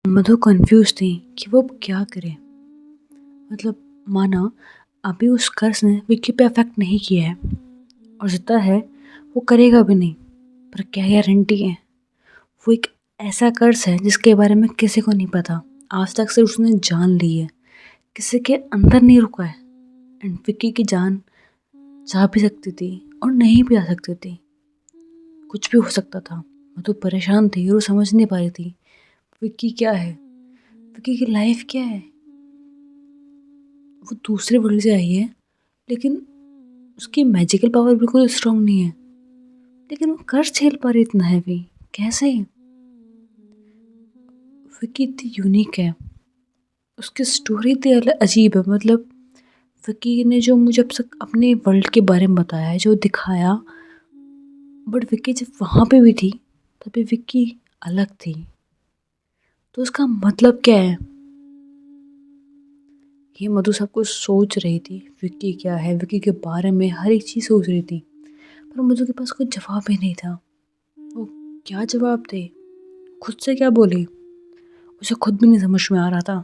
मधु confuse थी कि वो अब क्या करे। मतलब माना अभी उस कर्ज ने विक्की पे अफेक्ट नहीं किया है और जितना है वो करेगा भी नहीं, पर क्या गारंटी है। वो एक ऐसा कर्ज है जिसके बारे में किसी को नहीं पता, आज तक से उसने जान ली है, किसी के अंदर नहीं रुका है। एंड विक्की की जान जा भी सकती थी और नहीं भी आ सकती थी, कुछ भी हो सकता था। मधु परेशान थी और वो समझ नहीं पा रही थी विक्की क्या है, विक्की की लाइफ क्या है। वो दूसरे वर्ल्ड से आई है, लेकिन उसकी मैजिकल पावर बिल्कुल स्ट्रांग नहीं है, लेकिन वो कर झेल पा रही इतना हैवी कैसे। विक्की इतनी यूनिक है, उसकी स्टोरी इतनी अजीब है। मतलब विक्की ने जो मुझे अब तक अपने वर्ल्ड के बारे में बताया है, जो दिखाया, बट विक्की जब वहाँ पे भी थी तभी विक्की अलग थी। तो उसका मतलब क्या है, ये मधु सब कुछ सोच रही थी। विक्की क्या है, विक्की के बारे में हर एक चीज़ सोच रही थी, पर मधु के पास कोई जवाब ही नहीं था। वो क्या जवाब दे, खुद से क्या बोले, उसे खुद भी नहीं समझ में आ रहा था।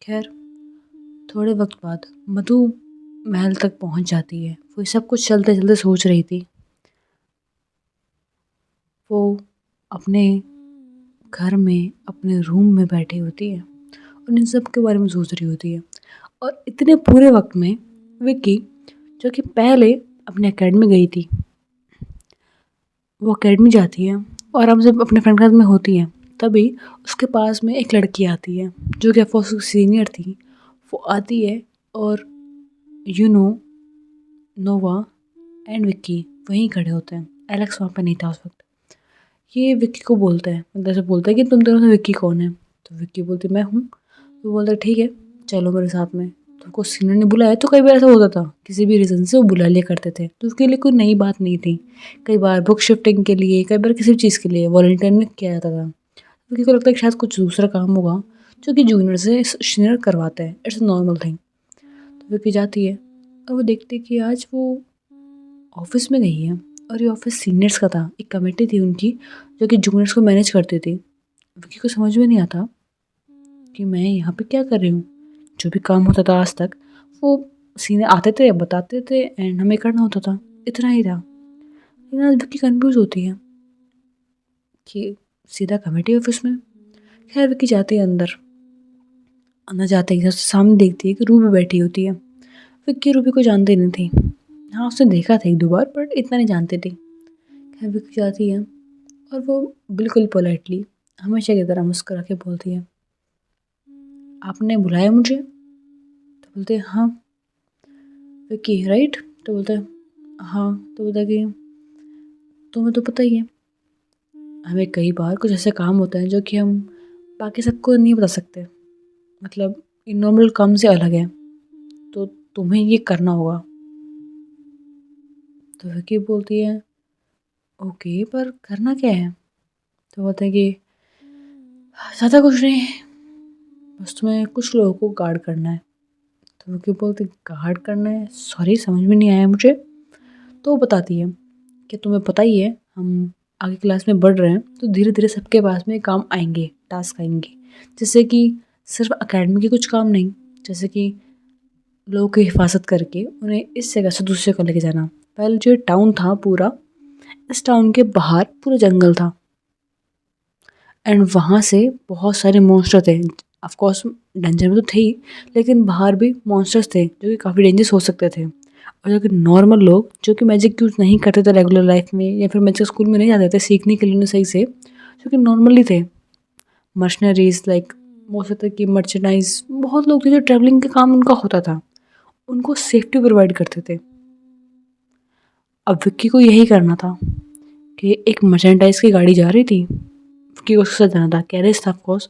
खैर थोड़े वक्त बाद मधु महल तक पहुंच जाती है। वो सब कुछ चलते चलते सोच रही थी। वो अपने घर में अपने रूम में बैठी होती है और इन सब के बारे में सोच रही होती है। और इतने पूरे वक्त में विक्की, जो कि पहले अपने एकेडमी गई थी, वो एकेडमी जाती है और हम सब अपने फ्रेंड के साथ में होती हैं, तभी उसके पास में एक लड़की आती है जो कि ऑफकोर्स सीनियर थी। वो आती है और you know Nova and Vicky वहीं खड़े होते हैं। एलेक्स वहाँ पे नहीं था उस वक्त। ये विक्की को बोलता है, मतलब ऐसे बोलता है कि तुम दोनों से विक्की कौन है। तो विक्की बोलती मैं हूँ। तो बोलता है ठीक है चलो मेरे साथ में। तुमको सीनियर ने बुलाया, तो कई बार ऐसा होता था किसी भी रीज़न से वो बुला लिया करते थे, तो उसके लिए कोई नई बात नहीं थी। कई बार बुक शिफ्टिंग के लिए, कई बार किसी भी चीज़ के लिए वॉलंटियर ने किया जाता था। विक्की को लगता है कि शायद कुछ दूसरा काम होगा जो कि जूनियर से सीनियर करवाते हैं, इट्स अ नॉर्मल थिंग। तो विक्की जाती है और वो देखती है कि आज वो ऑफिस में गई है और ये ऑफिस सीनियर्स का था। एक कमेटी थी उनकी जो कि जूनियर्स को मैनेज करती थी। विक्की को समझ में नहीं आता कि मैं यहाँ पे क्या कर रही हूँ। जो भी काम होता था आज तक वो सीनियर आते थे, बताते थे एंड हमें करना होता था, इतना ही था। लेकिन आज विक्की कन्फ्यूज होती है कि सीधा कमेटी ऑफिस में। खैर विक्की जाती है अंदर। अंदर जाते ही उसके सामने देखती है कि रूबी बैठी होती है। विक्की रूबी को जानती नहीं थी। हाँ उसने देखा था एक दो बार, बट इतना नहीं जानती थी। खैर विक्की जाती है और वो बिल्कुल पोलाइटली हमेशा की तरह मुस्कुरा के बोलती है आपने बुलाया मुझे। तो बोलते हैं हाँ। विक्की राइट। तो बोलता है हाँ। तो बोलता है कि तुम्हें तो पता ही है हमें कई बार कुछ ऐसे काम होते हैं जो कि हम बाकी सबको नहीं बता सकते, मतलब इन नॉर्मल काम से अलग है, तो तुम्हें ये करना होगा। तो विक्की बोलती है ओके पर करना क्या है। तो बोलते हैं कि ज़्यादा कुछ नहीं, बस तुम्हें कुछ लोगों को गार्ड करना है। तो विक्की बोलती गार्ड करना है, सॉरी समझ में नहीं आया मुझे। तो वो बताती है कि तुम्हें पता ही है हम आगे क्लास में बढ़ रहे हैं, तो धीरे धीरे सबके पास में काम आएंगे, टास्क आएंगे, जैसे कि सिर्फ एकेडमी के कुछ काम नहीं, जैसे कि लोगों की हिफाजत करके उन्हें इस जगह से दूसरी जगह लेके जाना। पहले जो टाउन था पूरा, इस टाउन के बाहर पूरा जंगल था एंड वहाँ से बहुत सारे मॉन्स्टर थे। ऑफ कोर्स डेंजर में तो थे ही, लेकिन बाहर भी मॉन्स्टर्स थे जो कि काफ़ी डेंजरस हो सकते थे। और जो कि नॉर्मल लोग जो कि मैजिक यूज़ नहीं करते थे रेगुलर लाइफ में, या फिर मैजिक स्कूल में नहीं जाते थे सीखने के लिए उन्हें सही से, जो कि नॉर्मली थे। मर्शनरीज लाइक हो सकता है कि मर्चेंडाइज, बहुत लोग थे जो ट्रैवलिंग का काम उनका होता था, उनको सेफ्टी प्रोवाइड करते थे। अब विक्की को यही करना था कि एक मर्चेंडाइज की गाड़ी जा रही थी, विक्की को उसके साथ जाना था, कैरेज था ऑफकोर्स,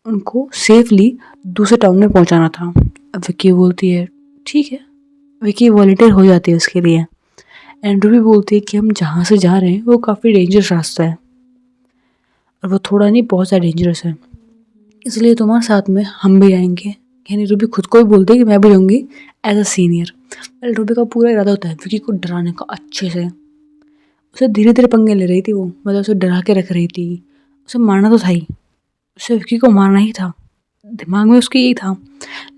उनको सेफली दूसरे टाउन में पहुंचाना था। अब विक्की बोलती है ठीक है, विक्की वॉलंटियर हो जाती है उसके लिए। एंड्रू भी बोलती है कि हम जहाँ से जा रहे हैं वो काफ़ी डेंजरस रास्ता है और वो थोड़ा नहीं बहुत ज़्यादा डेंजरस है, इसलिए तुम्हारे साथ में हम भी आएंगे। यानी रूबी खुद को भी बोलती है कि मैं भी जाऊँगी as a senior. Well Ruby का पूरा इरादा होता है विक्की को डराने का अच्छे से। उसे धीरे धीरे पंगे ले रही थी वो, मतलब उसे डरा के रख रही थी, उसे मारना तो था ही। उसे विक्की को मारना ही था, दिमाग में उसके यही था।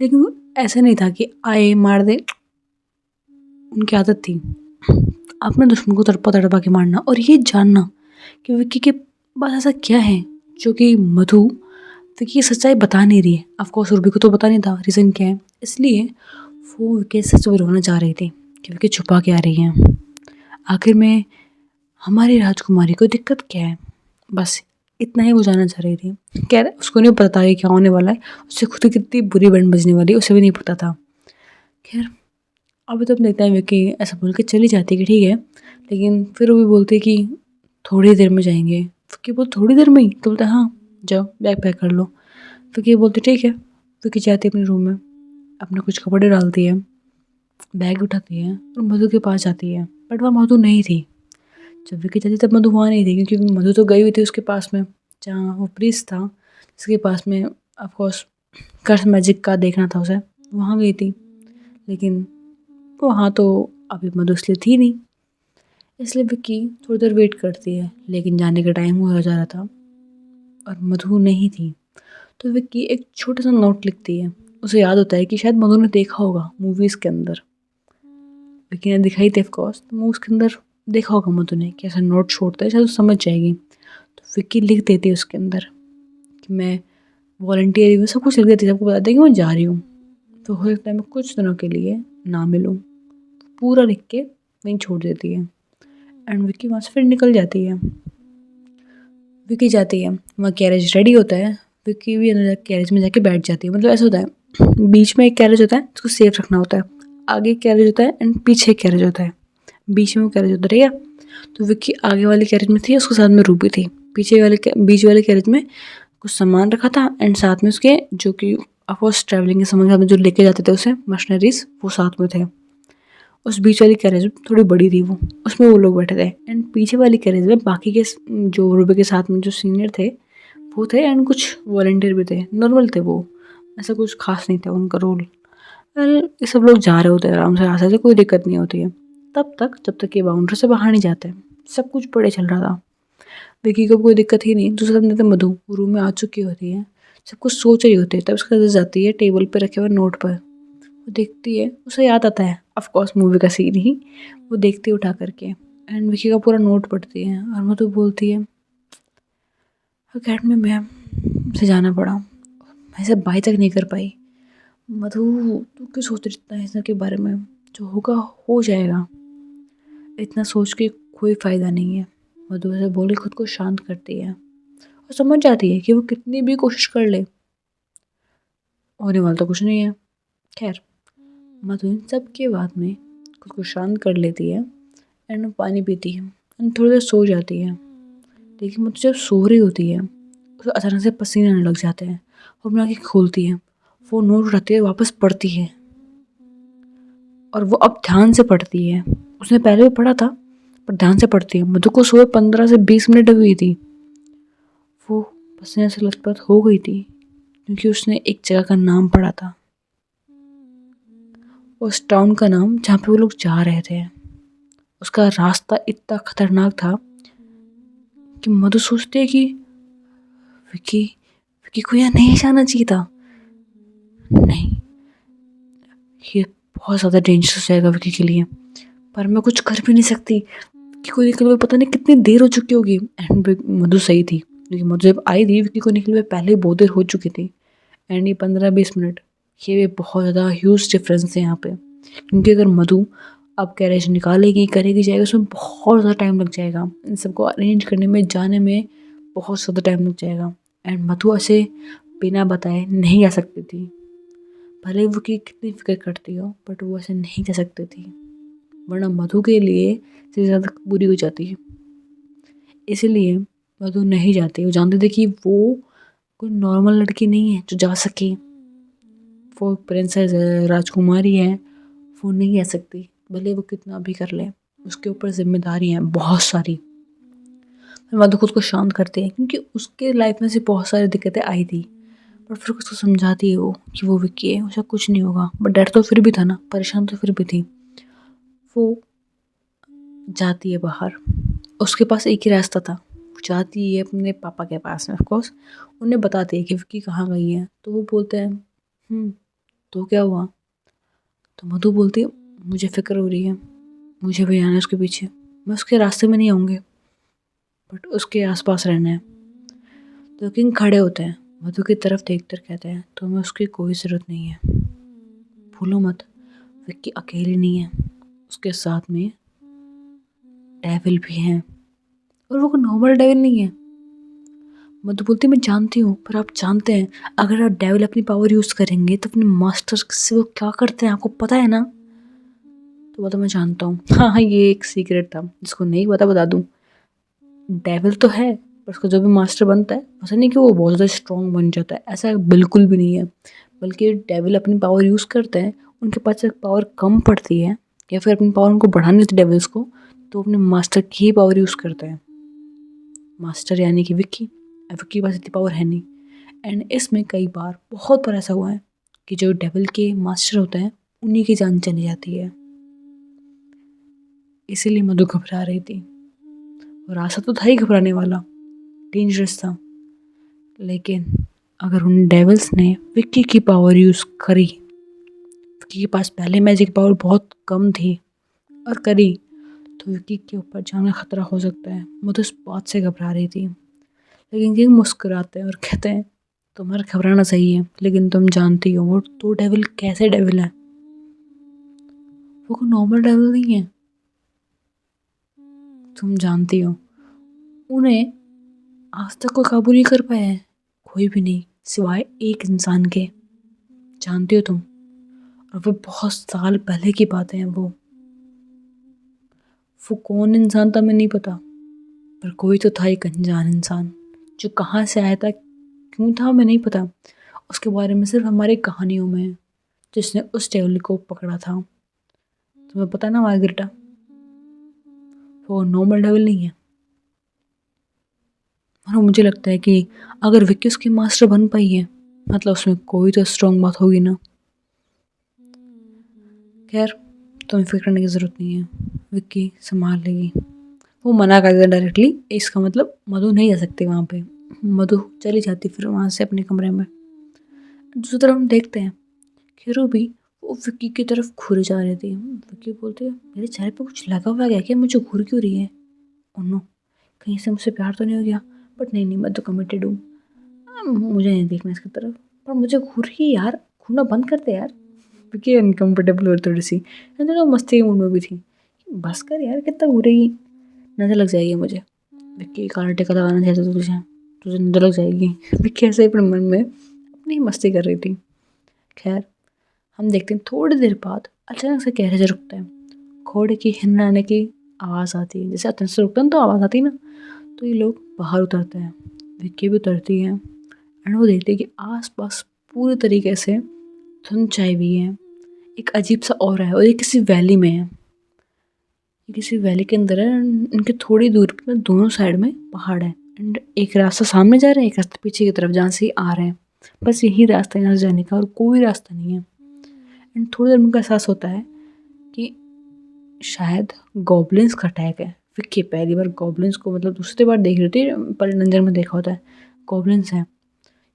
लेकिन वो ऐसा नहीं था कि आए मार दे, उनकी आदत थी अपने दुश्मन को तड़पा तड़पा के मारना, और ये जानना कि विक्की के पास ऐसा क्या है जो कि मधु विक्की की सच्चाई बता नहीं रही है। ऑफकोर्स रूबी को तो पता नहीं था रीज़न क्या है, इसलिए वो विक्की से सच बुलवाना चाह रही थी कि विक्की छुपा के आ रही है। आखिर में हमारी राजकुमारी को दिक्कत क्या है, बस इतना ही वो जानना चाह रही थी। खैर उसको नहीं पता है क्या होने वाला है, उससे खुद ही कितनी बुरी बैंड बजने वाली है उसे भी नहीं पता था। खैर अभी तो अपने इतना विक्की ऐसा बोल के चली जाती कि ठीक है, लेकिन फिर वो भी बोलते कि थोड़ी देर में जाएंगे। विक्की बोल थोड़ी देर में ही, तो बोलता हाँ जाओ बैग पैक कर लो। विक्की बोलते ठीक है। विक्की जाती है अपने रूम में, अपने कुछ कपड़े डालती है, बैग उठाती है और मधु के पास जाती है, बट वहाँ मधु नहीं थी। जब विक्की जाती तब मधु वहाँ नहीं थी, क्योंकि मधु तो गई हुई थी उसके पास में जहाँ वो प्रीस्ट था, जिसके पास में ऑफकोर्स कर्स मैजिक का देखना था उसे, वहाँ गई थी। लेकिन वहाँ तो अभी मधु इसलिए थी नहीं, इसलिए विक्की थोड़ी देर वेट करती है, लेकिन जाने का टाइम हो जा रहा था और मधु नहीं थी। तो विक्की एक छोटा सा नोट लिखती है। उसे याद होता है कि शायद मधु ने देखा होगा मूवीज़ के अंदर, विक्की ने दिखाई थी ऑफकोर्स, तो मूवीज़ के अंदर देखा होगा मधु ने कि ऐसा नोट छोड़ता है, शायद वो समझ जाएगी। तो विक्की लिख देती है उसके अंदर कि मैं वॉलंटियर हूँ, सब कुछ लिख देती है, सबको बता देगी मैं जा रही हूँ, तो हो सकता है मैं कुछ दिनों के लिए ना मिलूँ। पूरा लिख के वहीं छोड़ देती है एंड विक्की वहाँ से फिर निकल जाती है। विक्की जाती है, वहाँ कैरेज रेडी होता है, विक्की भी अंदर कैरेज में जाके बैठ जाती है। मतलब ऐसा होता है बीच में एक कैरेज होता है जिसको सेफ रखना होता है, आगे एक कैरेज होता है एंड पीछे एक कैरेज होता है, बीच में वो कैरेज होता है। तो विक्की आगे वाले कैरेज में थी, उसके साथ में रूबी थी। पीछे वाले बीच वाले कैरेज में कुछ सामान रखा था एंड साथ में उसके जो कि ऑफकोर्स ट्रैवलिंग के सामान में जो लेके जाते थे उसे मशीनरीज, वो साथ में थे। उस बीच वाली कैरेज थोड़ी बड़ी थी, वो उसमें वो लोग बैठे थे एंड पीछे वाली कैरेज में बाकी के जो रूबी के साथ में जो सीनियर थे वो थे एंड कुछ वॉलंटियर भी थे। नॉर्मल थे वो, ऐसा कुछ खास नहीं था उनका रोल। ये सब लोग जा रहे होते हैं आराम से, रास्ते से कोई दिक्कत नहीं होती है तब तक जब तक ये बाउंड्री से बाहर नहीं जाते। सब कुछ बढ़िया चल रहा था, विक्की को कोई दिक्कत ही नहीं। दूसरे दिन तो मधु रूम में आ चुकी होती है, सब कुछ सोच रही होती है, तब उसका नजर जाती है टेबल पे रखे हुए नोट पर। वो देखती है, उसे याद आता है ऑफकोर्स मूवी का सीन ही। वो देखती है उठा करके एंड विक्की का पूरा नोट पढ़ती है और मधु बोलती है अकेडमी में से जाना पड़ा, मैं इसे बाई तक नहीं कर पाई। मधु तू क्यों सोच रही इतना इस के बारे में, जो होगा हो जाएगा, इतना सोच के कोई फ़ायदा नहीं है। मधु ऐसे बोले खुद को शांत करती है और समझ जाती है कि वो कितनी भी कोशिश कर ले होने वाला तो कुछ नहीं है। खैर मधु इन सब के बाद में खुद को शांत कर लेती है एंड पानी पीती है एंड थोड़ी देर सो जाती है। लेकिन मधु जब सो रही होती है उसे अचानक से पसीने आने लग जाते हैं और अपनी आँखें खोलती है, वो नोट उठाती है, वापस पढ़ती है और वो अब ध्यान से पढ़ती है। उसने पहले भी पढ़ा था पर ध्यान से पढ़ती है। मधु को सुबह 15 से 20 मिनट हुई थी, वो पसीने से लथपथ हो गई थी क्योंकि उसने एक जगह का नाम पढ़ा था, उस टाउन का नाम जहाँ पे वो लोग जा रहे थे। उसका रास्ता इतना खतरनाक था कि मधु सोचती है कि विक्की विक्की को यहाँ नहीं जाना चाहिए था। नहीं, ये बहुत ज़्यादा डेंजरस हो जाएगा विक्की के लिए, पर मैं कुछ कर भी नहीं सकती कि कोई निकल हुए पता नहीं कितनी देर हो चुकी होगी। एंड मधु सही थी क्योंकि मधु जब आई थी विक्की को निकले हुए पहले बहुत देर हो चुकी थी एंड ये 15-20 मिनट, ये भी बहुत ज़्यादा ह्यूज डिफरेंस है यहाँ पे। क्योंकि अगर मधु अब कैरेज निकालेगी करेगी जाएगा, उसमें बहुत ज़्यादा टाइम लग जाएगा, इन सबको अरेंज करने में जाने में बहुत ज़्यादा टाइम लग जाएगा एंड मधु ऐसे बिना बताए नहीं जा सकती थी। भले वो की कितनी फिक्र करती हो बट वो ऐसे नहीं जा सकती थी, वरना मधु के लिए से ज़्यादा बुरी हो जाती है। इसीलिए मधु नहीं जाती, वो जानते थे कि वो कोई नॉर्मल लड़की नहीं है जो जा सके, वो प्रिंसेस है, राजकुमारी है, वो नहीं जा सकती भले वो कितना भी कर ले, उसके ऊपर जिम्मेदारी हैं बहुत सारी। मधु खुद को शांत करती है क्योंकि उसके लाइफ में से बहुत सारी दिक्कतें आई थी, पर फिर उसको समझाती है वो कि वो विक्की है, उसे कुछ नहीं होगा। बट डर तो फिर भी था ना, परेशान तो फिर भी थी। वो जाती है बाहर, उसके पास एक ही रास्ता था, वो जाती है अपने पापा के पास में। ऑफ कोर्स उन्हें बताती है कि विक्की कहाँ गई है। तो वो बोलते हैं तो क्या हुआ? तो मधु बोलती है मुझे फ़िक्र हो रही है, मुझे भी आना है उसके पीछे, मैं उसके रास्ते में नहीं आऊँगी बट उसके आसपास रहना है। तो किंग खड़े होते हैं, मधु की तरफ देखकर कहते हैं तुम्हें उसकी कोई ज़रूरत नहीं है, भूलो मत विक्की अकेली नहीं है, उसके साथ में डेविल भी हैं और वो कोई नॉर्मल डेविल नहीं है। मधु बोलती मैं जानती हूँ पर आप जानते हैं अगर आप डेविल अपनी पावर यूज़ करेंगे तो अपने मास्टर से वो क्या करते हैं आपको पता है ना? तो वो तो मैं जानता हूँ। हाँ ये एक सीक्रेट था जिसको नहीं पता बता दूँ। डेविल तो है पर उसका जो भी मास्टर बनता है ऐसा नहीं कि वो बहुत ज़्यादा स्ट्रॉन्ग बन जाता है, ऐसा बिल्कुल भी नहीं है। बल्कि डेविल अपनी पावर यूज़ करते हैं, उनके पास जब पावर कम पड़ती है या फिर अपनी पावर उनको बढ़ानी होती है डेविल्स को, तो अपने मास्टर की ही पावर यूज़ करते हैं। मास्टर यानी कि विक्की के पास इतनी पावर है नहीं। एंड इसमें कई बार बहुत बार ऐसा हुआ है कि जो डेविल के मास्टर होते हैं उन्हीं की जान चली जाती है। इसीलिए मधु घबरा रही थी और आशा तो था ही घबराने वाला, डेंजरस था। लेकिन अगर उन डेविल्स ने विक्की की पावर यूज़ करी, विक्की के पास पहले मैजिक पावर बहुत कम थी और करी, तो विक्की के ऊपर जान का खतरा हो सकता है। मधु इस बात से घबरा रही थी। लेकिन किंग मुस्कुराते हैं और कहते हैं तुम्हारा घबराना सही है लेकिन तुम जानती हो वो तो डेविल कैसे डेविल है, वो कोई नॉर्मल डेविल नहीं है। तुम जानती हो उन्हें आज तक कोई काबू नहीं कर पाया है, कोई भी नहीं सिवाय एक इंसान के, जानती हो तुम। और वो बहुत साल पहले की बातें हैं। वो कौन इंसान था मैं नहीं पता पर कोई तो था एक अनजान इंसान जो कहाँ से आया था क्यों था मैं नहीं पता, उसके बारे में सिर्फ हमारी कहानियों में है, जिसने उस डेविल को पकड़ा था। तुम्हें पता है ना मार्गरेटा, वो नॉर्मल डेविल नहीं है। और मुझे लगता है कि अगर विक्की उसकी मास्टर बन पाई है मतलब उसमें कोई तो स्ट्रॉन्ग बात होगी ना। खैर तुम्हें फिक्र करने की ज़रूरत नहीं है, विक्की संभाल लेगी। वो मना कर देता डायरेक्टली, इसका मतलब मधु नहीं जा सकती वहाँ पे। मधु चली जाती फिर वहाँ से अपने कमरे में। दूसरी तरफ हम देखते हैं कि रूबी वो विक्की की तरफ घूर जा रही थी। विक्की बोलती है मेरे चेहरे पे कुछ लगा हुआ है क्या, मुझे घूर क्यों रही है? ओह नो, कहीं से मुझसे प्यार तो नहीं हो गया? बट नहीं मैं तो कमिटेड हूँ, मुझे नहीं देखना इसकी तरफ। पर मुझे घूर ही यार, घूरना बंद करते यार। विक्की अनकम्फर्टेबल हो थोड़ी सी, तो मस्ती के मूड में भी थी। बस कर यार, कितना घूरेगी, नजर लग जाएगी मुझे। विक्की काला टीका लगाना चाहता था तुझे, तुझे नजर लग जाएगी। विक्की ऐसे ही अपने मन में अपनी मस्ती कर रही थी। खैर हम देखते हैं थोड़ी देर बाद अचानक से गैरेज रुकता है, घोड़े की हिरनाने की आवाज़ आती है। जैसे अचानक से रुकता है तो आवाज़ आती है ना, तो ये लोग बाहर उतरते हैं। विक्की भी उतरती है एंड वो देखते हैं कि आसपास पूरी तरीके से धुंध छाई हुई है। एक अजीब सा ऑरा है और ये किसी वैली में है, ये किसी वैली के अंदर है। इनके थोड़ी दूर पे दोनों साइड में पहाड़ है एंड एक रास्ता सामने जा रहा है, एक रास्ता पीछे की तरफ जहाँ से आ रहे हैं। बस यही रास्ता है यहाँ से जाने का और कोई रास्ता नहीं है। एंड थोड़ी देर में उनको एहसास होता है कि शायद गॉब्लिन्स का अटैक है। विक्की पहली बार गॉब्लिन्स को मतलब दूसरी बार देख रही थी, पर नज़र में देखा होता है गॉब्लिन्स हैं।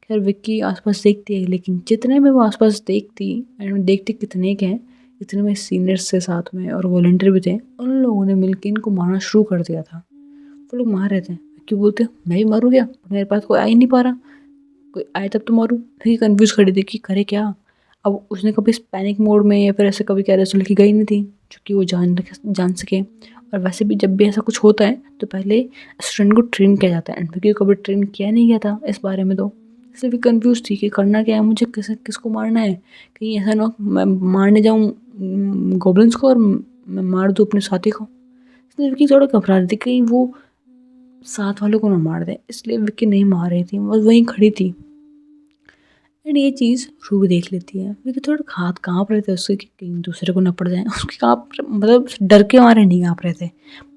खैर विक्की आसपास देखती है लेकिन जितने में वो आसपास देखती एंड देखती कितने के हैं, इतने में सीनियर्स से साथ में और वॉलंटियर भी थे, उन लोगों ने मिलकर इनको मारना शुरू कर दिया था। वो लोग मार रहे थे। विक्की बोलते मैं भी मारूँ क्या, मेरे पास कोई आ ही नहीं पा रहा, कोई आए तब तो मारूँ। फिर कन्फ्यूज़ खड़ी थी कि करे क्या। अब उसने कभी इस पैनिक मोड में या फिर ऐसे कभी क्या रेसोल की गई नहीं थी क्योंकि वो जान सके। और वैसे भी जब भी ऐसा कुछ होता है तो पहले स्टूडेंट को ट्रेन किया जाता है एंड विक्की को कभी ट्रेन किया नहीं गया था इस बारे में, तो इसलिए भी कंफ्यूज थी कि करना क्या है, मुझे किसको मारना है। कहीं ऐसा ना हो मैं मारने जाऊँ गोब्लिन्स को और मैं मार दूँ अपने साथी को। इसलिए विक्की थोड़ा घबरा रही थी कहीं वो साथ वालों को ना मार दे, इसलिए विक्की नहीं मार रही थी, बस वहीं खड़ी थी। एंड ये चीज़ रूबी देख लेती है। विक्की थोड़ा हाथ काँप रहे थे उसके कि कहीं दूसरे को न पड़ जाए, उसके काँप मतलब डर के मारे नहीं काँप रहे थे,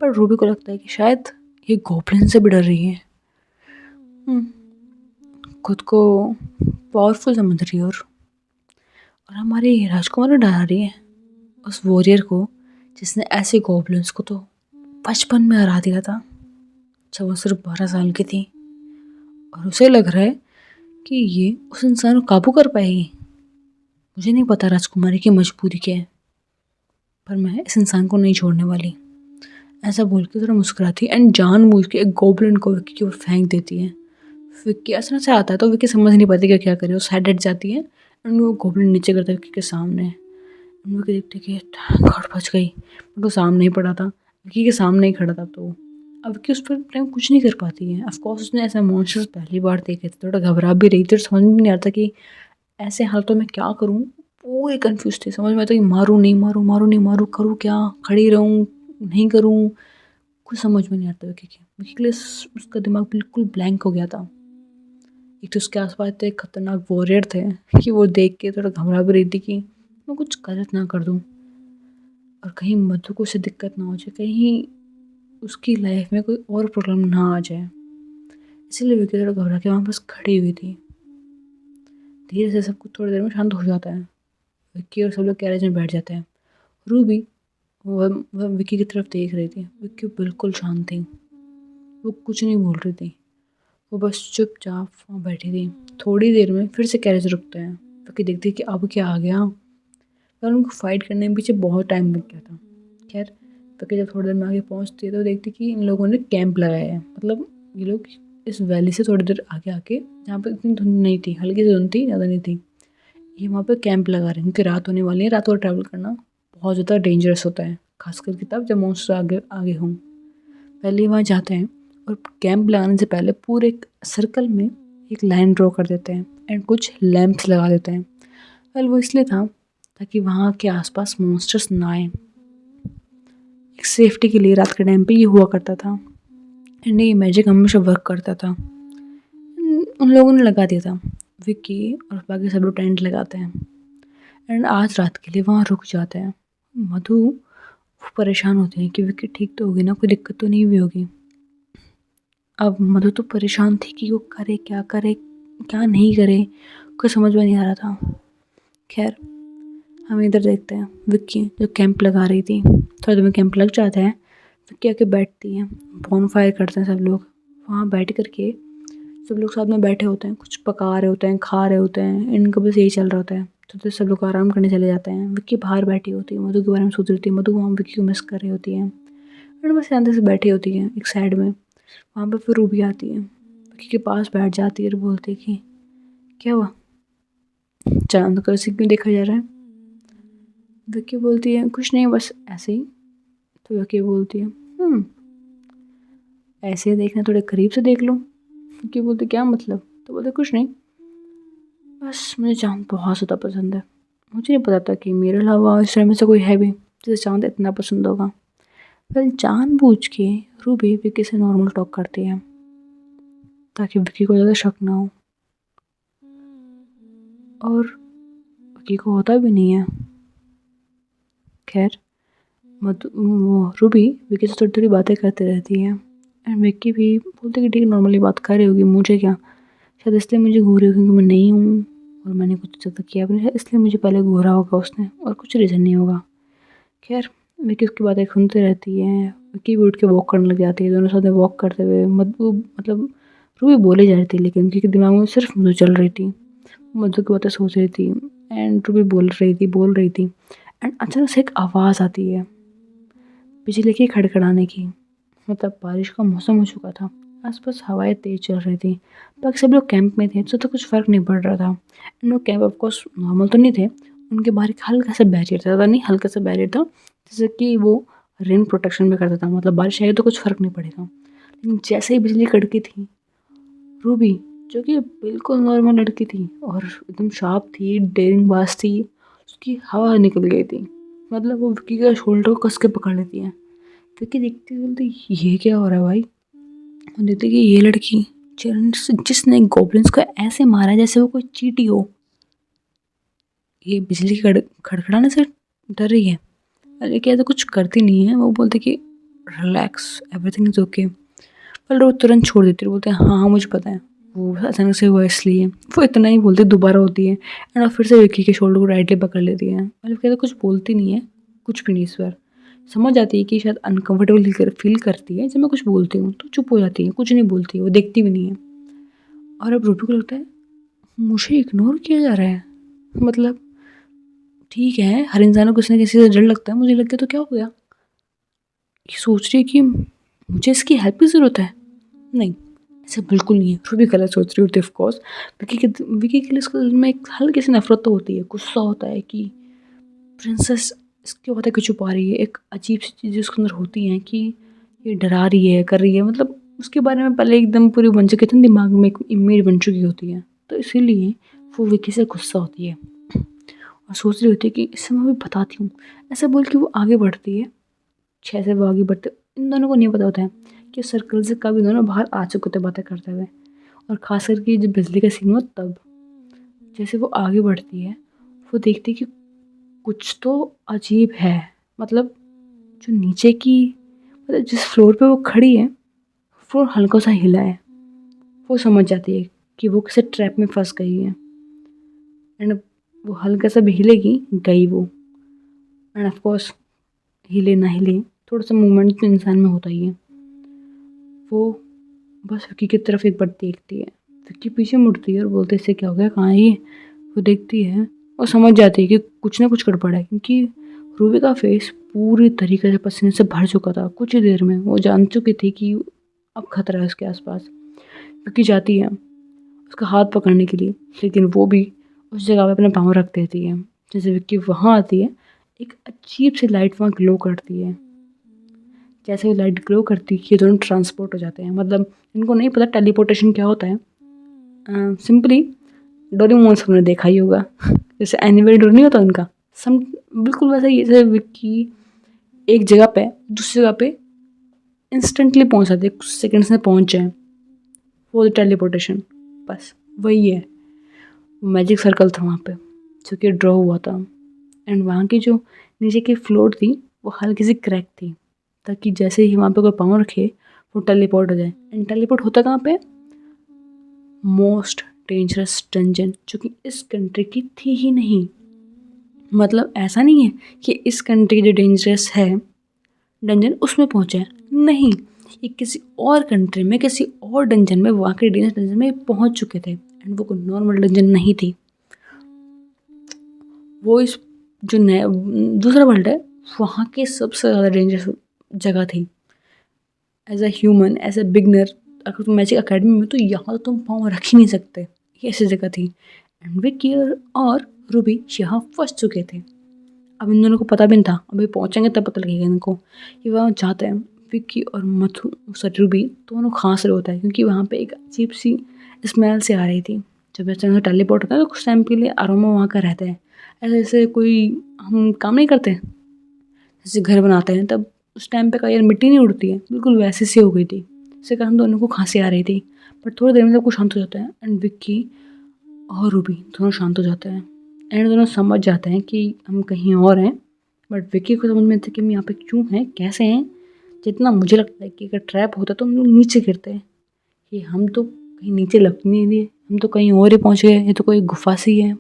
पर रूबी को लगता है कि शायद ये गोब्लिन से भी डर रही है। खुद को पावरफुल समझ रही है और हमारी राजकुमारी डरा रही है उस वॉरियर को जिसने ऐसे गॉब्लिन्स को तो बचपन में हरा दिया था। अच्छा वो सिर्फ 12 साल की थी और उसे लग रहा है कि ये उस इंसान को काबू कर पाएगी। मुझे नहीं पता राजकुमारी की मजबूरी क्या है, पर मैं इस इंसान को नहीं छोड़ने वाली। ऐसा बोल के थोड़ा मुस्कुराती एंड जानबूझ के एक गोबलिन को विक्की की ओर फेंक देती है। विक्की अचानक से आता है तो विक्की समझ नहीं पाती कि क्या करे। वो साइड हट जाती है एंड वो गोबलिन नीचे करता है विक्की के सामने। विक्की देखती है कि गॉड बच गई, बट वो सामने ही पड़ा था, विक्की के सामने ही खड़ा था। तो अब विक्की उस पर टाइम कुछ नहीं कर पाती है। ऑफकोर्स उसने ऐसा मॉन्स्टर्स पहली बार देखे थे, थोड़ा घबरा भी रही थी और समझ में नहीं आता कि ऐसे हालतों में क्या करूँ। पूरी कंफ्यूज थी, समझ में आता कि मारूँ नहीं मारूँ, मारूँ नहीं मारूँ, करूँ क्या, खड़ी रहूँ नहीं करूँ, कुछ समझ में नहीं आता विक्की के। विक्की के लिए उसका दिमाग बिल्कुल ब्लैंक हो गया था। एक तो उसके आसपास इतने खतरनाक वॉरियर थे कि वो देख के थोड़ा घबरा भी रही थी कि मैं कुछ गलत ना कर दूँ और कहीं मधु को उससे दिक्कत ना हो जाए, कहीं उसकी लाइफ में कोई और प्रॉब्लम ना आ जाए। इसीलिए विक्की थोड़ा घबरा के वहाँ बस खड़ी हुई थी। धीरे से सब कुछ थोड़ी देर में शांत हो जाता है। विक्की और सब लोग गैरेज में बैठ जाते हैं। रूबी वह विक्की की तरफ देख रही थी। विक्की बिल्कुल शांत थी, वो कुछ नहीं बोल रही थी, वो बस चुपचाप वहाँ बैठी थी। थोड़ी देर में फिर से कैरेज रुकते हैं। विक्की देखती है कि अब क्या आ गया, पर उनको फाइट करने में पीछे बहुत टाइम लग गया था। खैर विक्की जब थोड़ी देर में आगे पहुँचती है तो देखती कि इन लोगों ने कैंप लगाया है। मतलब ये लोग इस वैली से थोड़ी देर आगे आके, जहाँ पर इतनी धुंध नहीं थी, हल्की सी धुंध थी, ज़्यादा नहीं थी, ये वहाँ पे कैंप लगा रहे हैं क्योंकि रात होने वाली है। रात को ट्रैवल करना बहुत ज़्यादा डेंजरस होता है, खासकर कि तब जब मॉन्स्टर आगे आगे हों। पहले वहाँ जाते हैं और कैंप लगाने से पहले पूरे एक सर्कल में एक लाइन ड्रॉ कर देते हैं एंड कुछ लैंप्स लगा देते हैं। वेल वो इसलिए था ताकि वहाँ के आसपास मॉन्स्टर्स ना आए। एक सेफ्टी के लिए रात के टाइम पे ये हुआ करता था एंड ये मैजिक हमेशा वर्क करता था। उन लोगों ने लगा दिया था। विक्की और बाकी सब लोग टेंट लगाते हैं एंड आज रात के लिए वहाँ रुक जाते हैं। मधु परेशान होते हैं कि विक्की ठीक तो होगी ना, कोई दिक्कत तो नहीं हुई होगी। अब मधु तो परेशान थी कि वो करे क्या नहीं करे, कुछ समझ में नहीं आ रहा था। खैर हम इधर देखते हैं विक्की जो कैंप लगा रही थी। थोड़ी देर में कैंप लग जाता है, विक्की आके बैठती है, बॉनफायर करते हैं सब लोग। वहाँ बैठ करके सब लोग साथ में बैठे होते हैं, कुछ पका रहे होते हैं, खा रहे होते हैं, इनका बस यही चल रहा होता है। तो सब लोग आराम करने चले जाते हैं। विक्की बाहर बैठी होती है, मधु के बारे में सोच रही थी। मधु वहाँ विक्की को मिस कर रही होती है और बस शांति से बैठी होती है एक साइड में। वहाँ पर फिर रूबी आती है, विक्की के पास बैठ जाती है और बोलती है कि क्या हुआ, चांद को ऐसे क्यों देखा जा रहा है। विक्की बोलती है कुछ नहीं, बस ऐसे ही। तो विक्की बोलती है ऐसे ही देखना, थोड़े करीब से देख लो। विक्की बोलती क्या मतलब। तो बोलते कुछ नहीं, बस मुझे चांद बहुत ज़्यादा पसंद है। मुझे नहीं पता था कि मेरे अलावा इस तरह में से कोई है भी जिसे चांद इतना पसंद होगा। फिर जानबूझ के रूबी विक्की से नॉर्मल टॉक करती है ताकि विक्की को ज़्यादा शक ना हो, और विक्की को होता भी नहीं है। खैर वो रूबी विक्की से थोड़ी थोड़ी बातें करती रहती है एंड विक्की भी बोलते कि ठीक है, नॉर्मली बात कर रही होगी, मुझे क्या, शायद इसलिए मुझे घूरी क्योंकि मैं नहीं हूँ और मैंने कुछ ज़्यादा किया भी नहीं, इसलिए मुझे पहले घूरा होगा उसने और कुछ रीज़न नहीं होगा। खैर विक्की उसकी बातें सुनती रहती है। विक्की भी उठ के वॉक करने लग जाती है। दोनों साथ में वॉक करते हुए मतलब रूबी बोले जा रही थी लेकिन विक्की के दिमाग में सिर्फ मधु चल रही थी। मधु की बातें सोच रही थी एंड रूबी बोल रही थी एंड अचानक से एक आवाज़ आती है बिजली के खड़खड़ाने की। मतलब बारिश का मौसम हो चुका था, आसपास हवाएं तेज चल रही थी। बाकी सब लोग कैंप में थे तो कुछ फ़र्क नहीं पड़ रहा था एंड वो कैंप ऑफकोर्स नॉर्मल तो नहीं थे, उनके बाहर एक हल्का सा बैरियर था, ज़्यादा नहीं हल्का सा बैरियर था, जैसे कि वो रेन प्रोटेक्शन भी करता था। मतलब बारिश आई तो कुछ फ़र्क नहीं पड़ेगा। लेकिन जैसे ही बिजली कड़की थी, रूबी जो कि बिल्कुल नॉर्मल लड़की थी और एकदम शार्प थी, डेयरिंग बाज थी, उसकी हवा निकल गई थी। मतलब वो विक्की का शोल्डर को कस के पकड़ लेती है। विक्की देखती बोलती ये क्या हो रहा है भाई। और देखती कि ये लड़की जिसने गोब्लिन्स को ऐसे मारा जैसे वो कोई चींटी हो, ये बिजली खड़खड़ाने से डर रही है। लेकिन ऐसा कुछ करती नहीं है। वो बोलते कि रिलैक्स, एवरीथिंग इज ओके। पर वो तुरंत छोड़ देती है, बोलते हैं हाँ हाँ मुझे पता है, वो अचानक से हुआ इसलिए। वो इतना ही बोलती दोबारा होती है एंड फिर से विक्की के शोल्डर को राइटली पकड़ लेती है। मतलब कहते कुछ बोलती नहीं है, कुछ भी नहीं इस बार। समझ जाती है कि शायद अनकम्फर्टेबल फील करती है जब मैं कुछ बोलती हूँ, तो चुप हो जाती है, कुछ नहीं बोलती है, वो देखती भी नहीं है। और अब रूबी को लगता है मुझे इग्नोर किया जा रहा है। मतलब ठीक है, हर इंसान को किसी न किसी से डर लगता है, मुझे लग गया तो क्या हो गया? ये सोच रही है कि मुझे इसकी हेल्प की ज़रूरत है। नहीं, ऐसा बिल्कुल नहीं है। रूबी गलत सोच रही होती है ऑफ कोर्स। विकी के लिए उसके दिल में एक हल्की सी नफ़रत तो होती है, गुस्सा होता है कि प्रिंसेस इसकी बातें क्यों छुपा रही है। एक अजीब सी चीज़ें उसके अंदर होती हैं कि ये डरा रही है, कर रही है, मतलब उसके बारे में पहले एकदम पूरी बन चुकी थी, दिमाग में एक इमेज बन चुकी होती है, तो इसीलिए वो विकी से गुस्सा होती है और सोच रही होती है कि इससे मैं भी बताती हूँ। ऐसा बोल के वो आगे बढ़ती है। 6 से वो आगे बढ़ते, इन दोनों को नहीं पता होता है कि सर्कल से कभी दोनों बाहर आ चुके थे बातें करते हुए। और खास करके जब बिजली का सीन हुआ तब जैसे वो आगे बढ़ती है, वो देखती है कि कुछ तो अजीब है। मतलब जो नीचे की, मतलब जिस फ्लोर पे वो खड़ी है, फ्लोर हल्का सा हिला है। वो समझ जाती है कि वो किसी ट्रैप में फंस गई है। एंड वो हल्का सा भी हिलेगी, गई वो। एंड ऑफ कोर्स हिले ना हिले, थोड़ा सा मूवमेंट तो इंसान में होता ही है। वो बस विक्की की तरफ एक बार देखती है, विक्की पीछे मुड़ती है और बोलते इससे क्या हो गया, कहाँ है ये? वो देखती है और समझ जाती है कि कुछ ना कुछ गड़बड़ है, क्योंकि रूबी का फेस पूरी तरीके से पसीने से भर चुका था। कुछ ही देर में वो जान चुकी थी कि अब खतरा है उसके आसपास। विक्की जाती है उसका हाथ पकड़ने के लिए, लेकिन वो भी उस जगह पे अपना पाँव रख देती है। जैसे विक्की वहाँ आती है, एक अजीब सी लाइट वहाँ ग्लो करती है। जैसे वो लाइट ग्लो करती है, ये दोनों ट्रांसपोर्ट हो जाते हैं। मतलब इनको नहीं पता टेलीपोर्टेशन क्या होता है। सिंपली डोरेमोन सबने देखा ही होगा जैसे एनीवेयर डोर नहीं होता उनका, सम बिल्कुल वैसा ही। जैसे विक्की एक जगह पे दूसरी जगह पे इंस्टेंटली पहुंच जाते, कुछ सेकंड्स में पहुंच जाए, वो टेलीपोर्टेशन, बस वही है। मैजिक सर्कल था वहाँ पे जो कि ड्रॉ हुआ था। एंड वहाँ की जो नीचे की फ्लोर थी वो हल्की सी क्रैक थी, ताकि जैसे ही वहाँ पे कोई पाँव रखे वो टेलीपोर्ट हो जाए। एंड टेलीपोर्ट होता कहाँ पे? मोस्ट डेंजरस डंजन, जो कि इस कंट्री की थी ही नहीं। मतलब ऐसा नहीं है कि इस कंट्री जो डेंजरस है डंजन उसमें पहुँचा है, नहीं, ये किसी और कंट्री में किसी और डंजन में, वहाँ के डेंजरस डंजन में पहुँच चुके थे। एंड वो कोई नॉर्मल डंजन नहीं थी, वो इस जो नया दूसरा वर्ल्ड है वहाँ की सबसे ज़्यादा डेंजरस जगह थी। As a human, as a beginner, अगर तुम मैजिक अकेडमी में, तो यहाँ तो तुम पाँव रख ही नहीं सकते, ये ऐसी जगह थी। एंड विक्की और रूबी यहाँ फंस चुके थे। अब इन दोनों को पता भी नहीं था, अभी पहुँचेंगे तब पता लगेगा इनको कि वहाँ जाते हैं। विक्की और मथु सॉरी रूबी दोनों खांस रहे होता है, क्योंकि वहाँ पे एक अजीब सी स्मेल से आ रही थी। जब अचानक टेलीपोर्ट होता है तो कुछ टाइम के लिए अरोमा वहाँ का रहता है। ऐसे जैसे कोई हम काम नहीं करते, जैसे घर बनाते हैं, तब उस टाइम पे कहीं मिट्टी नहीं उड़ती है, बिल्कुल वैसे सी हो गई थी। इससे कारण दोनों को खांसी आ रही थी, बट थोड़ी देर में सब कुछ शांत हो जाता है। एंड विक्की और रूबी दोनों शांत हो जाते हैं। एंड दोनों समझ जाते हैं कि हम कहीं और हैं, बट विक्की को समझ में आता है कि हम यहाँ पे क्यों हैं, कैसे हैं। जितना मुझे लगता है कि अगर ट्रैप होता तो हम लोग नीचे गिरते हैं, कि हम तो कहीं नीचे लग नहीं दिए, हम तो कहीं और ही पहुँच गए, ये तो कोई गुफा सी है,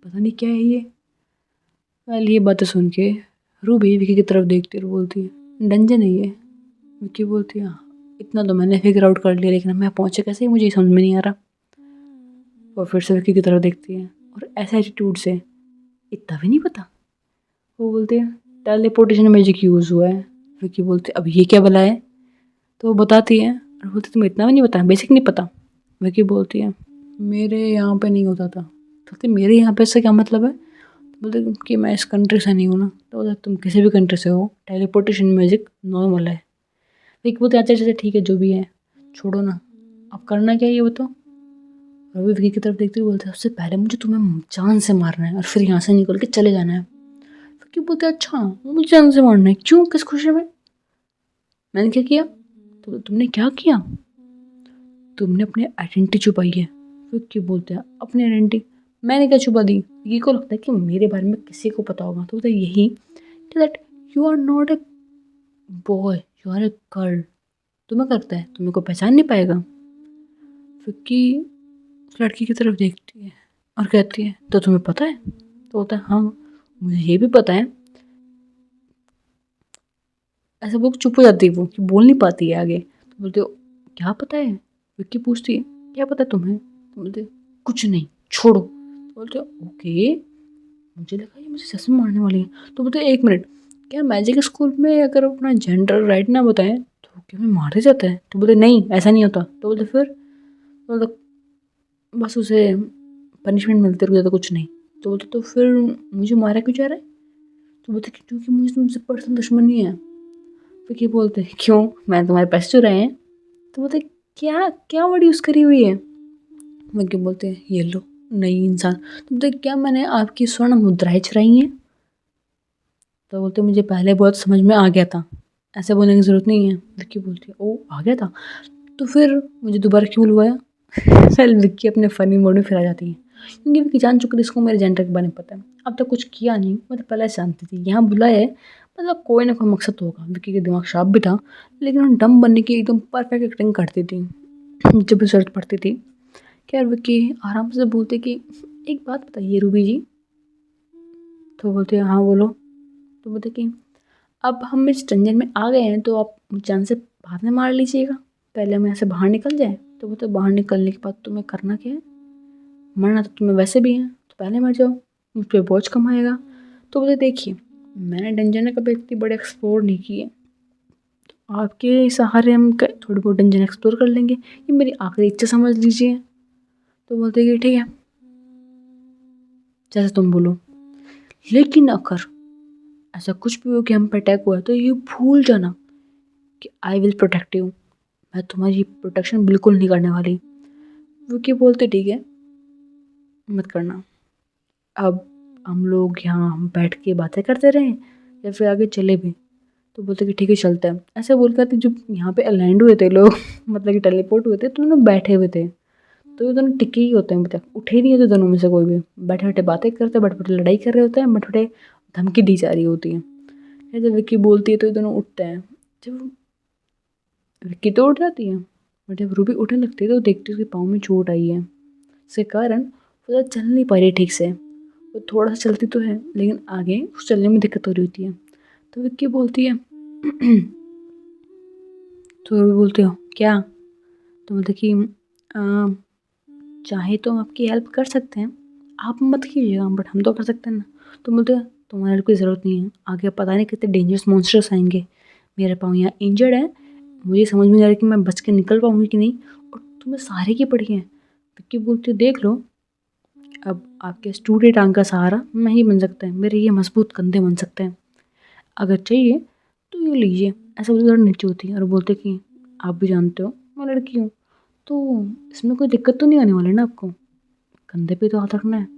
पता नहीं क्या है ये। वेल ये बातें सुन के रूबी विकी की तरफ देखती है और बोलती है डंजन है ये। विकी बोलती है हाँ, इतना तो मैंने फिगर आउट कर लिया, लेकिन मैं पहुँचे कैसे मुझे समझ में नहीं आ रहा। वो फिर से विकी की तरफ देखती है और ऐसे एटीट्यूड से, इतना भी नहीं पता। वो बोलती है टेलीपोर्टेशन मैजिक यूज़ हुआ है। विकी बोलती है अब ये क्या भला है? तो वो बताती है और बोलती है तुम्हें इतना भी नहीं पता, बेसिक नहीं पता। विकी बोलती है मेरे यहाँ पे नहीं होता था। बोलती मेरे यहाँ पे से क्या मतलब है? बोलते कि मैं इस कंट्री से नहीं हूँ ना। तो बोलते तुम किसी भी कंट्री से हो, टेलीपोर्टेशन मैजिक नॉर्मल है। विकी बोलते अच्छा अच्छा ठीक है जो भी है, छोड़ो ना, अब करना क्या है ये बताओ। रवि विकी की तरफ देखते हुए बोलते सबसे पहले मुझे तुम्हें जान से मारना है और फिर यहाँ से निकल के चले जाना है। विकी बोलते अच्छा मुझे जान से मारना है, क्यों, किस खुशी में? मैंने क्या किया? तो तुमने क्या किया? तुमने अपनी आइडेंटिटी छुपाई है। विक्की बोलते हैं अपनी आइडेंटिटी मैंने क्या छुपा दी? विक्की को लगता है कि मेरे बारे में किसी को पता होगा, तो यही that you are not a boy, you are a girl. तुम्हें लगता है तुम्हें को पहचान नहीं पाएगा। विक्की उस लड़की की तरफ देखती है और कहती है तो तुम्हें पता है? तो होता है हाँ मुझे ये भी पता है ऐसा बोल के चुप हो जाती है वो, कि बोल नहीं पाती है आगे। तो बोलते हो क्या पता है? विक्की पूछती है क्या पता है तुम्हें? तो बोलते कुछ नहीं, छोड़ो। तो बोलते ओके, मुझे लगा ये मुझे सच में मारने वाली है। तो बोलते एक मिनट, क्या मैजिक स्कूल में अगर अपना जेंडर राइट ना बताएं तो क्या हमें मारे जाता है? तो बोलते नहीं ऐसा नहीं होता। तो बोलते फिर? तो बोलते बस उसे पनिशमेंट मिलती रुक जाता, कुछ नहीं। तो बोलते तो फिर मुझे मारा क्यों जा रहा है? तो बोलते क्योंकि मुझे तुमसे पर्सनल दुश्मनी है। फिर क्या बोलते क्यों, मैंने तुम्हारे पैसे चुराए हैं? तो बोलते क्या क्या वर्ड यूज़ करी हुई है? मैं क्यों बोलते हैं ये लो नई इंसान। तो बोलते क्या मैंने आपकी स्वर्ण मुद्राएं चुराई हैं? तो बोलते मुझे पहले बहुत समझ में आ गया था, ऐसे बोलने की ज़रूरत नहीं है। विक्की बोलती है ओ आ गया था, तो फिर मुझे दोबारा क्यों बुलवाया? फिर विक्की अपने फ़नी मोड में फिर आ जाती है, क्योंकि विक्की जान चुकी थी इसको मेरे जेंडर के बारे में पता है। अब तक कुछ किया नहीं, मतलब पहले से जानती थी यहाँ बुलाया है, मतलब कोई ना कोई मकसद होगा। विक्की का दिमाग शार्प भी था, लेकिन वो डम बनने की एकदम परफेक्ट एक्टिंग करती थी जब भी ज़रूरत पड़ती थी। खैर विक्की आराम से बोलती कि एक बात बताइए रूबी जी। तो बोलते हैं हाँ बोलो। तो बोलते कि अब हम इस डंजन में आ गए हैं तो आप जान से बाद में मार लीजिएगा, पहले हम यहाँ से बाहर निकल जाए। तो बोलते बाहर निकलने के बाद तुम्हें करना क्या है? मरना तो तुम्हें वैसे भी है, तो पहले मर जाओ, मुझ पर बोझ कम आएगा। तो बोलते देखिए मैंने डंजन कभी इतनी बड़े एक्सप्लोर नहीं किए, तो आपके सहारे हम थोड़ी बहुत डंजन एक्सप्लोर कर लेंगे, ये मेरी आखिरी इच्छा समझ लीजिए। तो बोलते कि ठीक है जैसे तुम बोलो, लेकिन अगर ऐसा कुछ भी हो कि हम पे अटैक हुआ है तो ये भूल जाना कि आई विल प्रोटेक्ट यू, मैं तुम्हारी प्रोटेक्शन बिल्कुल नहीं करने वाली। वो क्या बोलते ठीक है मत करना। अब हम लोग यहाँ हम बैठ के बातें करते रहें या फिर आगे चले भी? तो बोलते कि ठीक है चलते हैं। ऐसे बोल कर जब यहाँ पे लैंड हुए थे लोग मतलब कि टेलीपोर्ट हुए थे तो दोनों बैठे हुए थे, तो ये दोनों टिके ही होते हैं, मतलब उठे ही नहीं होते दोनों में से कोई भी। बैठे बैठे बातें करते, बैठे बैठे लड़ाई कर रहे होते हैं, बैठे बैठे धमकी दी जा रही होती है। फिर जब विक्की बोलती है तो ये दोनों उठते हैं। जब विक्की तो उठ जाती है, और जब रूबी उठने लगती है तो देखती है उसके पाँव में चोट आई है, इसके कारण वो चल नहीं पा रही ठीक से। वो थोड़ा सा चलती तो है लेकिन आगे उस चलने में दिक्कत हो रही होती है। तो विक्की बोलती है तो रूबी बोलती हो क्या? तो बोलते कि चाहे तो हम आपकी हेल्प कर सकते हैं, आप मत कीजिएगा बट हम तो कर सकते हैं ना। तो बोलते हैं तुम्हारी हेल्प की ज़रूरत नहीं है, आगे पता नहीं कितने डेंजरस मॉन्स्टर्स आएंगे, मेरे पाँव यहाँ इंजर्ड है, मुझे समझ में नहीं आ रहा कि मैं बच के निकल पाऊंगी कि नहीं, और तुम्हें सारे की पड़ी हैं। विक्की बोलती है देख लो, अब आपके टूटे टांग का सहारा मैं ही बन सकता है, मेरे ये मजबूत कंधे बन सकते हैं, अगर चाहिए तो ये लीजिए। ऐसा बोलकर नीचे होती है और बोलते कि आप भी जानते हो मैं लड़की हूँ, तो इसमें कोई दिक्कत तो नहीं आने वाली ना आपको, कंधे पे तो हाथ रखना है।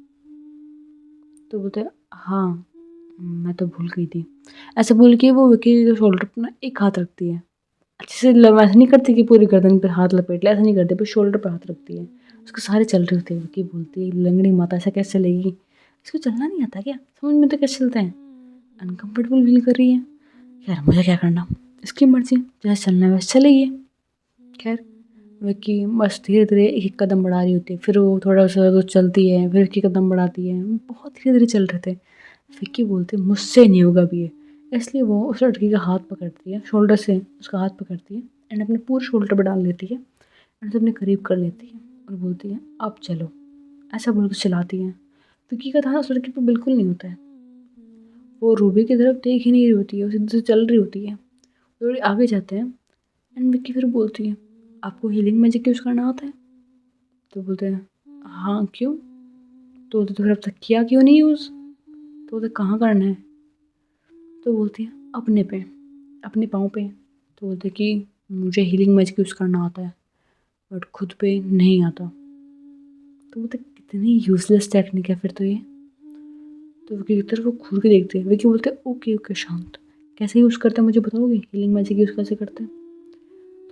तो बोलते हाँ मैं तो भूल गई थी। ऐसे बोल के वो विक्की के शोल्डर पर ना एक हाथ रखती है, अच्छे से ऐसा नहीं करती कि पूरी गर्दन पे हाथ लपेट ले, ऐसा नहीं करती, पर शोल्डर पे हाथ रखती है। उसके सारे चल रहे होते हैं। विक्की बोलती है लंगड़ी माता ऐसा कैसे चलेगी, इसको चलना नहीं आता क्या, समझ में तो कैसे चलते हैं, अनकम्फर्टेबल फील कर रही है। खैर मुझे क्या करना, इसकी मर्जी, जैसे चलना है वैसे चलेगी। खैर विक्की बस धीरे धीरे एक एक कदम बढ़ा रही होती है, फिर वो थोड़ा सा तो चलती है, फिर एक कदम बढ़ाती है, बहुत धीरे धीरे चल रहे थे। विक्की बोलते मुझसे नहीं होगा भी ये, इसलिए वो उस लड़की का हाथ पकड़ती है, शोल्डर से उसका हाथ पकड़ती है एंड अपने पूरे शोल्डर पर डाल लेती है एंड उसे अपने करीब कर लेती है और बोलती है अब चलो, ऐसा बोल कर चलाती है। विक्की का ध्यान उस लड़की पर बिल्कुल नहीं होता है, वो रूबी की तरफ देख ही नहीं रही होती है, वो सीधे से चल रही होती है। थोड़ी आगे जाते हैं एंड विक्की फिर बोलती है आपको हीलिंग मैजिक यूज़ करना आता है? तो बोलते हैं हाँ क्यों? तो बोलते तो फिर अब तक किया क्यों नहीं यूज़? तो बोलते कहाँ करना है? तो बोलती है अपने पे, अपने पाँव पे। तो बोलते कि मुझे हीलिंग मैजिक यूज़ करना आता है बट खुद पे नहीं आता। तो बोलते कितनी यूजलेस टेक्निक है फिर तो ये। तो विकी की तरफ वो घूर के देखते हैं। विकी बोलते ओके ओके शांत, कैसे यूज़ करते हैं मुझे बताओगे, हीलिंग मैजिक यूज़ कैसे करते हैं?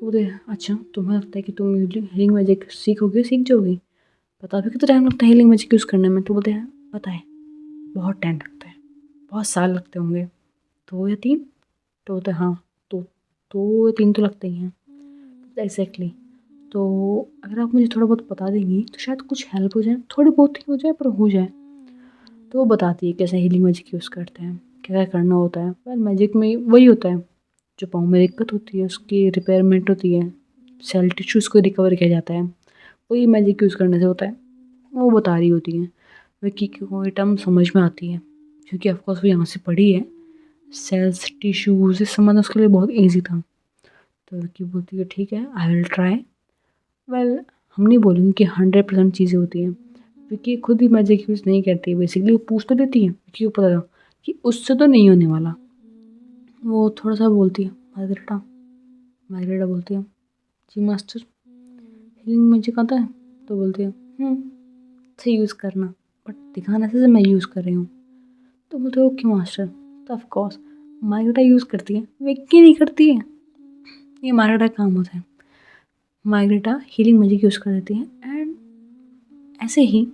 तो बोलते अच्छा तुम्हें लगता है कि तुम हीलिंग मैजिक सीखोगे, सीख जाओगी, पता भी कितना टाइम लगता है हीलिंग मैजिक यूज़ करने में? तो बोलते हैं पता है बहुत टाइम लगता है, बहुत साल लगते होंगे, 2 या 3। तो बोलते हाँ तो 2 या 3 तो लगते ही हैं एग्जैक्टली। तो अगर आप मुझे थोड़ा बहुत बता देंगी तो शायद कुछ हेल्प हो जाए, थोड़ी बहुत ही हो जाए पर हो जाए। तो वो बताती है कैसे हीलिंग मैजिक यूज़ करते हैं, क्या क्या करना होता है। वेल मैजिक में वही होता है, जो पाँव में दिक्कत होती है उसकी रिपेयरमेंट होती है, सेल टिश्यूज़ को रिकवर किया जाता है, वही मैजिक यूज़ करने से होता है। वो बता रही होती हैं। विक्की को ये टर्म समझ में आती है क्योंकि ऑफकोर्स वो यहाँ से पढ़ी है। सेल्स टिश्यूज़ इस संबंध उसके लिए बहुत ईजी था। तो विक्की बोलती है ठीक है, आई विल ट्राई। वेल, हम नहीं बोलेंगे कि 100% चीज़ें होती हैं। विक्की खुद ही मैजिक यूज़ नहीं करती है, बेसिकली वो पूछ तो लेती है, विक्की को पता था कि उससे तो नहीं होने वाला। वो थोड़ा सा बोलती है मार्गरेटा बोलती है जी मास्टर, हीलिंग मैजिक आता है? तो बोलती है से यूज़ करना, बट दिखाना से मैं यूज़ कर रही हूँ। तो बोलते हो ओके मास्टर। तो ऑफकोर्स मार्गरेटा यूज़ करती है, विक्की नहीं करती है। ये मार्गरेटा का काम होता है। मार्गरेटा हीलिंग मैजिक यूज़ कर देती है एंड ऐसे ही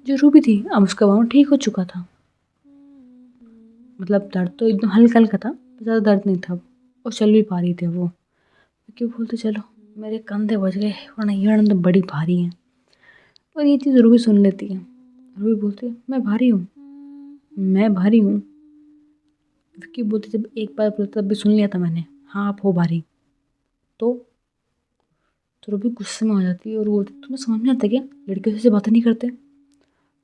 जो रूबी थी अब उसका पाँव ठीक हो चुका था। मतलब दर्द तो एकदम हल्का हल्का था, ज़्यादा दर्द नहीं था और चल भी पा रही थी वो। क्यों बोलते चलो मेरे कंधे बच गए, वरना ये तो बड़ी भारी है। और ये चीज़ रूबी सुन लेती है। रूबी बोलती है मैं भारी हूँ। विक्की बोलती जब एक बार बोलता तब भी सुन लिया था मैंने, हाँ आप हो भारी। तो रूबी गुस्से में आ जाती है और बोलती तुम्हें समझ में आता क्या, लड़कियों से बातें नहीं करते।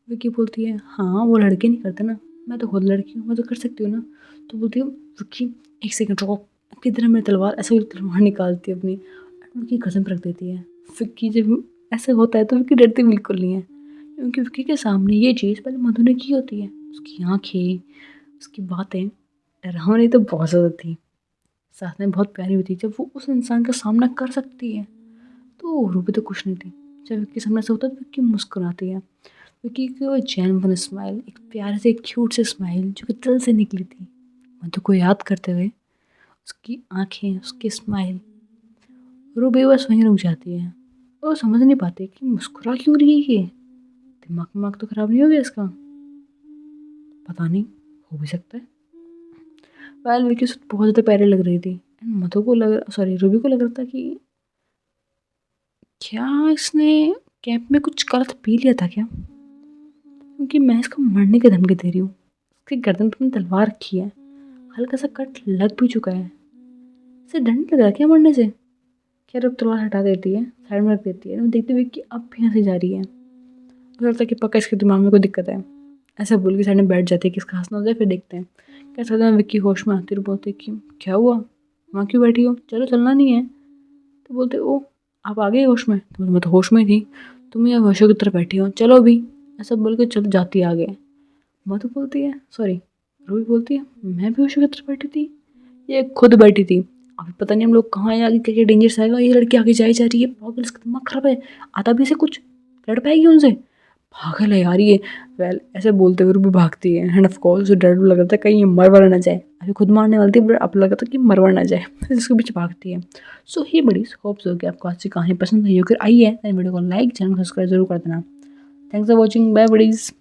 विक्की बोलती है हाँ वो लड़के नहीं करते ना, मैं तो खुद लड़की हूँ, मैं तो कर सकती हूँ ना। तो बोलती है विक्की एक सेकंड रुको, किधर मेरी तलवार, ऐसे तलवार निकालती है अपनी, विक्की कसम रख देती है। विक्की जब ऐसे होता है तो विक्की डरती बिल्कुल नहीं है, क्योंकि विक्की के सामने ये चीज़ पहले मधु ने की होती है। उसकी आँखें, उसकी बातें डरावनी तो बहुत ज़्यादा थी, साथ में बहुत प्यारी भी थी। जब वो उस इंसान का सामना कर सकती है तो रूबी तो कुछ नहीं थी। जब विक्की सामने से होता है तो विक्की मुस्कुराती है। विक्की की वो जेन्युइन स्माइल, एक प्यारे से एक क्यूट से स्माइल जो कि दिल से निकली थी, मधु को याद करते हुए उसकी आंखें, उसकी स्माइल, रूबी बस वहीं रुक जाती है और समझ नहीं पाती कि मुस्कुरा क्यों रही है। ये दिमाग तो ख़राब नहीं हो गया इसका, पता नहीं, हो भी सकता है। वेल विक्की बहुत ज़्यादा प्यारी लग रही थी एंड मधु को रूबी को लग रहा था कि क्या इसने कैंप में कुछ गलत पी लिया था क्या, क्योंकि मैं इसको मरने की धमकी दे रही हूँ। उसकी गर्दन पर तलवार रखी है, हल्का सा कट लग भी चुका है, इसे डर नहीं लग रहा क्या मरने से। खैर अब तलवार हटा देती है, साइड में रख देती है, देखते हुए कि अब भी हंसी जा रही है। मुझे लगता है कि पक्का इसके दिमाग में कोई दिक्कत है, ऐसा बोल के साइड में बैठ जाती है कि इसका हंसना हो जाए, फिर देखते हैं। कैसा होता है, विक्की होश में आती है, बोलते कि क्या हुआ, वहाँ क्यों बैठी हो, चलो चलना नहीं है। तो बोलते ओ आप आ गए होश में। तो मैं तो होश में थी, तुम यहाँ होशों की तरफ बैठी हो, चलो अभी, ऐसा बोल के चल जाती है आगे। मधु बोलती है रूबी बोलती है मैं भी होशों की तरफ बैठी थी, ये खुद बैठी थी, अभी पता नहीं हम लोग कहाँ आगे क्या क्या डेंजर्स आएगा। ये लड़की आगे जाई जा रही है, पागल, इसका दिमाग खराब है, आता भी से कुछ लड़ पाएगी उनसे, पागल है यार ये। वेल ऐसे बोलते हुए रूबी भागती है एंड ऑफ कोर्स डर लग रहा था कहीं ये मर वर ना जाए, अभी खुद मारने वाली थी बट अब लगा था कि मर वर ना जाए, इसके पीछे भागती है। सो ही बड़ी होप्स हो कि आपको आज की कहानी पसंद आई, अगर आई है तो वीडियो को लाइक, चैनल सब्सक्राइब जरूर कर देना। Thanks for watching, bye buddies.